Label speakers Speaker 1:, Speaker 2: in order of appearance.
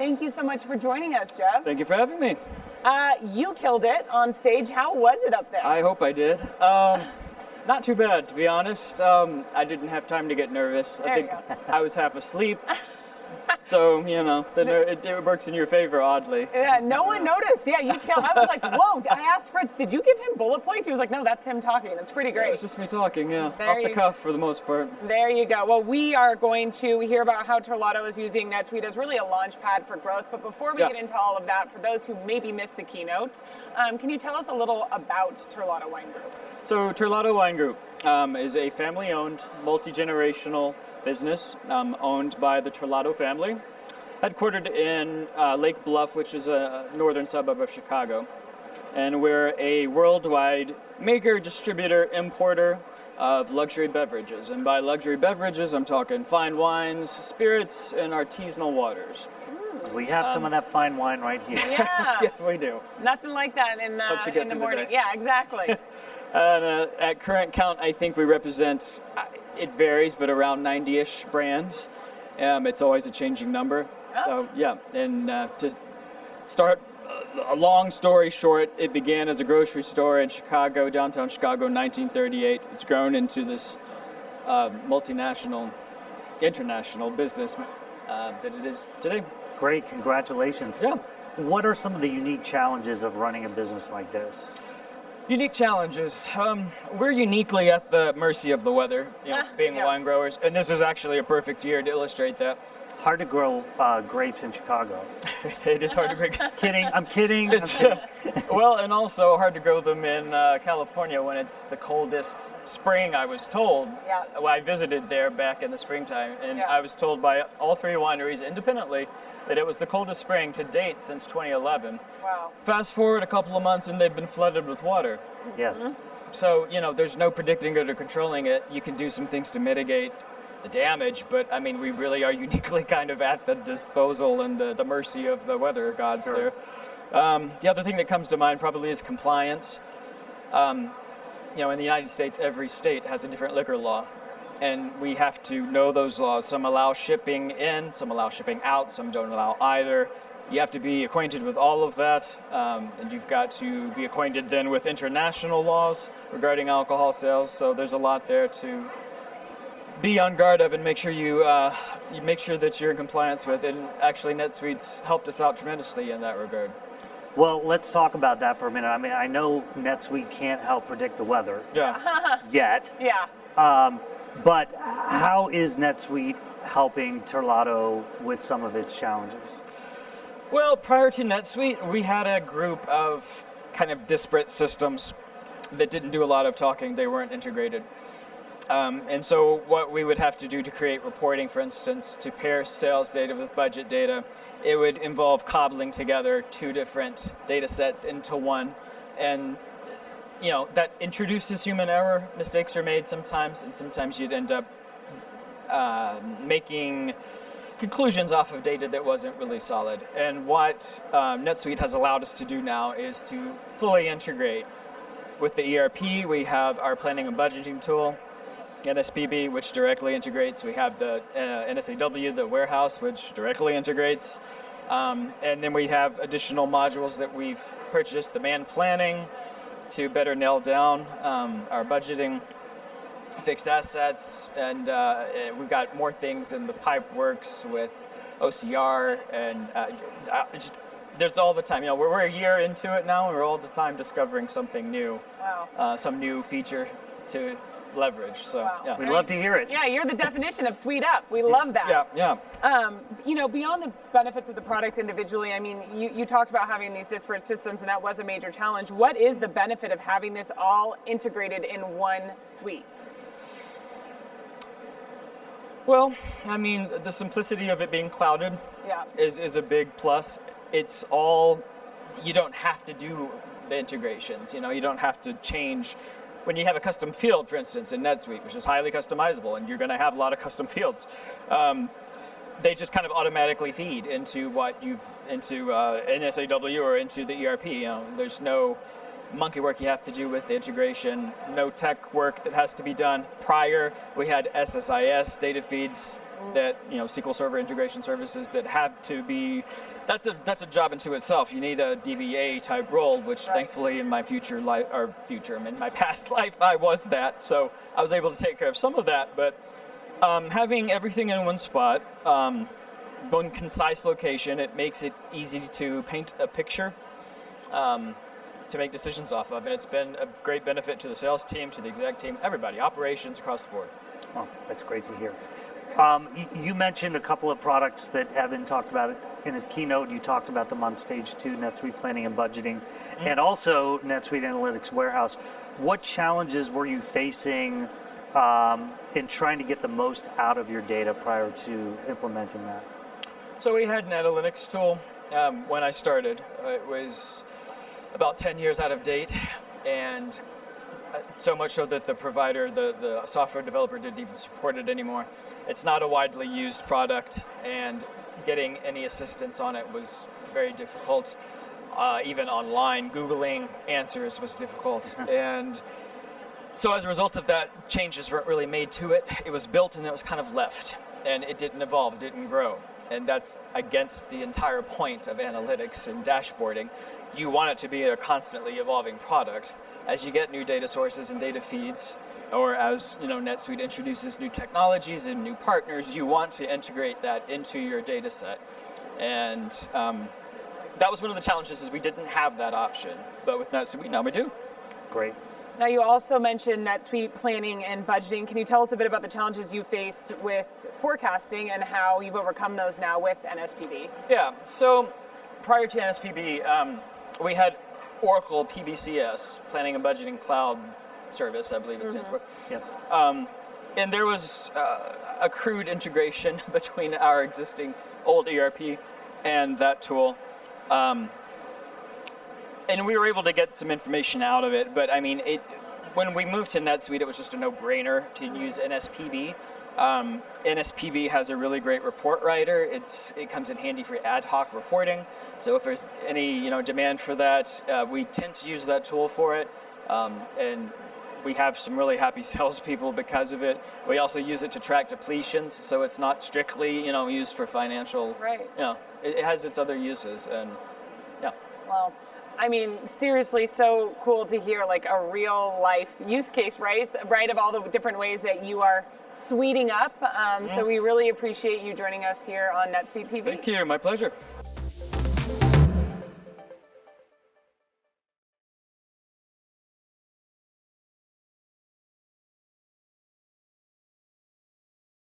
Speaker 1: Thank you so much for joining us, Jeff.
Speaker 2: Thank you for having me.
Speaker 1: You killed it on stage. How was it up there?
Speaker 2: I hope I did. Not too bad, to be honest. I didn't have time to get nervous. I think I was half asleep. So, you know, it works in your favor, oddly.
Speaker 1: Yeah, no one noticed. Yeah, you killed. I was like, whoa, I asked Fritz, did you give him bullet points? He was like, no, that's him talking. That's pretty great.
Speaker 2: It was just me talking, yeah. Off the cuff for the most part.
Speaker 1: There you go. Well, we are going to hear about how Terlato is using NetSuite as really a launch pad for growth. But before we get into all of that, for those who maybe missed the keynote, can you tell us a little about Terlato Wine Group?
Speaker 2: So, Terlato Wine Group is a family-owned, multi-generational business owned by the Terlato family, headquartered in Lake Bluff, which is a northern suburb of Chicago. And we're a worldwide maker, distributor, importer of luxury beverages. And by luxury beverages, I'm talking fine wines, spirits, and artisanal waters.
Speaker 3: We have some of that fine wine right here.
Speaker 1: Yeah.
Speaker 2: Yes, we do.
Speaker 1: Nothing like that in the morning. Yeah, exactly.
Speaker 2: And at current count, I think we represent, it varies, but around 90-ish brands. It's always a changing number.
Speaker 1: Oh.
Speaker 2: So, yeah. And to start a long story short, it began as a grocery store in Chicago, downtown Chicago, in 1938. It's grown into this multinational, international business that it is today.
Speaker 3: Great, congratulations.
Speaker 2: Yeah.
Speaker 3: What are some of the unique challenges of running a business like this?
Speaker 2: Unique challenges. We're uniquely at the mercy of the weather, being wine growers, and this is actually a perfect year to illustrate that.
Speaker 3: Hard to grow grapes in Chicago.
Speaker 2: It is hard to grow.
Speaker 3: I'm kidding.
Speaker 2: Well, and also hard to grow them in California when it's the coldest spring, I was told.
Speaker 1: Yeah.
Speaker 2: Well, I visited there back in the springtime, and I was told by all three wineries independently that it was the coldest spring to date since 2011.
Speaker 1: Wow.
Speaker 2: Fast forward a couple of months and they've been flooded with water.
Speaker 3: Yes.
Speaker 2: So, there's no predicting it or controlling it. You can do some things to mitigate the damage, but I mean, we really are uniquely kind of at the disposal and the mercy of the weather gods there. The other thing that comes to mind probably is compliance. In the United States, every state has a different liquor law, and we have to know those laws. Some allow shipping in, some allow shipping out, some don't allow either. You have to be acquainted with all of that, and you've got to be acquainted then with international laws regarding alcohol sales. So there's a lot there to be on guard of and make sure you make sure that you're in compliance with. And actually, NetSuite's helped us out tremendously in that regard.
Speaker 3: Well, let's talk about that for a minute. I mean, I know NetSuite can't help predict the weather yet.
Speaker 1: Yeah.
Speaker 3: But how is NetSuite helping Terlato with some of its challenges?
Speaker 2: Well, prior to NetSuite, we had a group of kind of disparate systems that didn't do a lot of talking. They weren't integrated. And so what we would have to do to create reporting, for instance, to pair sales data with budget data, it would involve cobbling together two different data sets into one. And, that introduces human error. Mistakes are made sometimes, and sometimes you'd end up making conclusions off of data that wasn't really solid. And what NetSuite has allowed us to do now is to fully integrate. With the ERP, we have our planning and budgeting tool, NSPB, which directly integrates. We have the NSAW, the warehouse, which directly integrates. And then we have additional modules that we've purchased, demand planning, to better nail down our budgeting, fixed assets, and we've got more things in the pipe works with OCR, and there's all the time. We're a year into it now, and we're all the time discovering something new, some new feature to leverage. So
Speaker 3: We'd love to hear it.
Speaker 1: Yeah, you're the definition of Suite Up. We love that.
Speaker 2: Yeah.
Speaker 1: Beyond the benefits of the products individually, I mean, you talked about having these disparate systems, and that was a major challenge. What is the benefit of having this all integrated in one suite?
Speaker 2: Well, I mean, the simplicity of it being clouded is a big plus. It's all, you don't have to do the integrations. You don't have to change. When you have a custom field, for instance, in NetSuite, which is highly customizable, and you're going to have a lot of custom fields, they just kind of automatically feed into NSAW or into the ERP. There's no monkey work you have to do with the integration, no tech work that has to be done. Prior, we had SSIS data feeds that, SQL Server integration services that have to be, that's a job into itself. You need a DBA type role, which thankfully in my in my past life, I was that. So I was able to take care of some of that, but having everything in one spot, one concise location, it makes it easy to paint a picture to make decisions off of. And it's been a great benefit to the sales team, to the exec team, everybody, operations across the board.
Speaker 3: Oh, that's great to hear. You mentioned a couple of products that Evan talked about in his keynote. You talked about them on stage 2, NetSuite Planning and Budgeting, and also NetSuite Analytics Warehouse. What challenges were you facing in trying to get the most out of your data prior to implementing that?
Speaker 2: So we had an analytics tool when I started. It was about 10 years out of date, and so much so that the provider, the software developer, didn't even support it anymore. It's not a widely used product, and getting any assistance on it was very difficult. Even online, Googling answers was difficult. And so as a result of that, changes weren't really made to it. It was built and it was kind of left, and it didn't evolve, it didn't grow. And that's against the entire point of analytics and dashboarding. You want it to be a constantly evolving product. As you get new data sources and data feeds, or as NetSuite introduces new technologies and new partners, you want to integrate that into your data set. And that was one of the challenges, is we didn't have that option. But with NetSuite, now we do.
Speaker 3: Great.
Speaker 1: Now, you also mentioned NetSuite Planning and Budgeting. Can you tell us a bit about the challenges you faced with forecasting and how you've overcome those now with NSPB?
Speaker 2: Yeah, so prior to NSPB, we had Oracle PBCS, Planning and Budgeting Cloud Service, I believe it stands for.
Speaker 3: Yep.
Speaker 2: And there was a crude integration between our existing old ERP and that tool. And we were able to get some information out of it, but I mean, when we moved to NetSuite, it was just a no-brainer to use NSPB. NSPB has a really great report writer. It comes in handy for ad hoc reporting. So if there's any demand for that, we tend to use that tool for it, and we have some really happy salespeople because of it. We also use it to track depletions, so it's not strictly used for financial.
Speaker 1: Right.
Speaker 2: It has its other uses, and yeah.
Speaker 1: Well, I mean, seriously, so cool to hear like a real life use case, right? Of all the different ways that you are suiting up. So we really appreciate you joining us here on NetSuite TV.
Speaker 2: Thank you, my pleasure.